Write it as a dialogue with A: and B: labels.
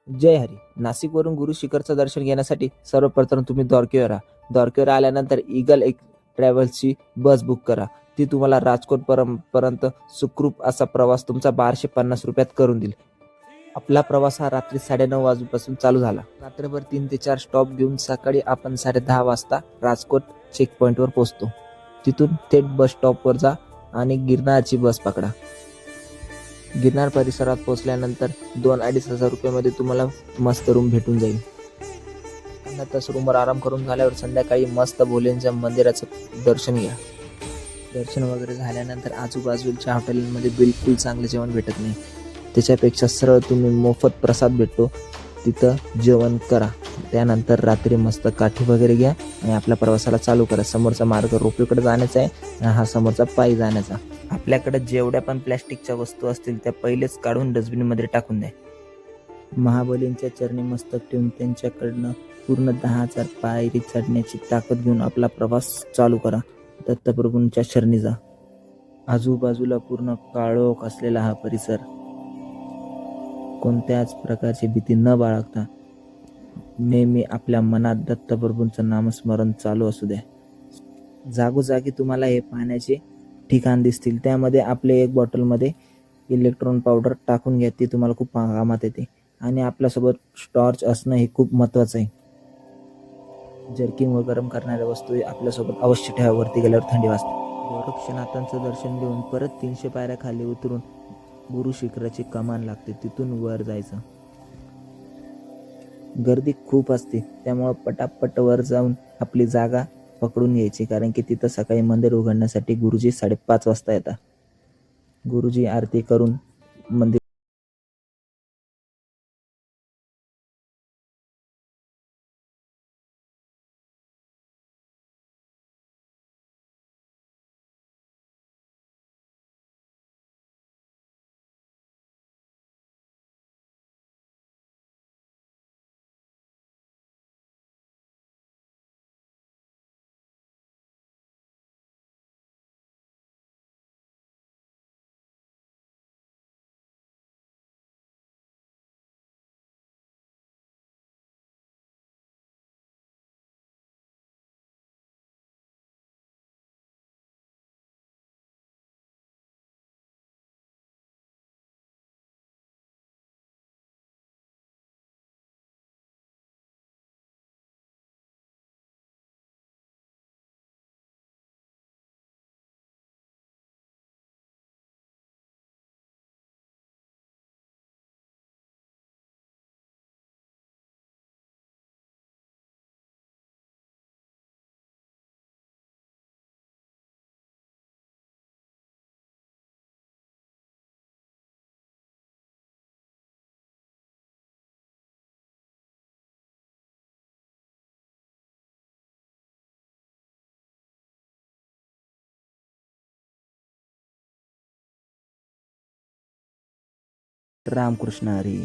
A: जय हरी. नाशिकवरून गुरु शिखरचं दर्शन घेण्यासाठी सर्वप्रथम तुम्ही द्वारकेवर राहा. द्वारकेवर आल्यानंतर ईगल एक ट्रॅव्हल्सची बस बुक करा. ती तुम्हाला राजकोट पर्यंत सुखरूप असा प्रवास तुमचा 1250 रुपयात करून देईल. आपला प्रवास हा रात्री 9:30 वाजल्यापासून चालू झाला. रात्रभर 3 ते 4 स्टॉप घेऊन सकाळी आपण 10:30 वाजता राजकोट चेक पॉईंटवर पोहोचतो. तिथून थेट बस स्टॉपवर जा आणि गिरनारची बस पकडा. गिरनार परिसरात पोहोचल्यानंतर 2-2.5 हजार रुपयामध्ये तुम्हाला मस्त रूम भेटून जाईल. अर्धा तास रूमवर आराम करून झाल्यावर संध्याकाळी मस्त भोलेंच्या मंदिराचं दर्शन घ्या. दर्शन वगैरे झाल्यानंतर आजूबाजूच्या हॉटेलमध्ये बिलकुल चांगले जेवण भेटत नाही. त्याच्यापेक्षा सरळ तुम्ही मोफत प्रसाद भेटतो तिथं जेवण करा. त्यानंतर रात्री मस्त काठी वगैरे घ्या आणि आपल्या प्रवासाला चालू करा. समोरचा मार्ग रोपवेकडे जाण्याचा आहे आणि हा समोरचा पायी जाण्याचा. आपल्याकडे जेवढ्या पण प्लॅस्टिकच्या वस्तू असतील त्या पहिलेच काढून डस्टबिनमध्ये टाकून द्या. महाबलींच्या चरणी मस्तक ठेवून त्यांच्याकडनं पूर्ण 10,000 पायरी चढण्याची ताकद घेऊन आपला प्रवास चालू करा. दत्तप्रभूंच्या शरणी जा. आजूबाजूला पूर्ण काळोख असलेला हा परिसर. कोणत्याच प्रकारची भीती न बाळगता नेहमी आपल्या मनात दत्तप्रभूंचं नामस्मरण चालू असू द्या. जागोजागी तुम्हाला हे पाहण्याचे ठिकाण दिसतील. त्यामध्ये आपले एक बॉटलमध्ये इलेक्ट्रॉन पावडर टाकून घ्या. ती तुम्हाला खूप कामात येते. आणि आपल्यासोबत टॉर्च असणं हे खूप महत्त्वाचं आहे. जर्किंग व गरम करणाऱ्या वस्तू आपल्यासोबत अवश्य ठेवा. वरती गेल्यावर थंडी वाजते. गोरक्षनाथांचं दर्शन घेऊन परत 300 पायऱ्या खाली उतरून गुरु शिखराची कमान लागते. तिथून वर जायचं. गर्दी खूप असते त्यामुळं पटापट वर जाऊन आपली जागा पकडून घ्यायची, कारण की तिथं सकाळी मंदिर उघडण्यासाठी गुरुजी 5:30 वाजता येतात. गुरुजी आरती करून मंदिर रामकृष्ण हरी.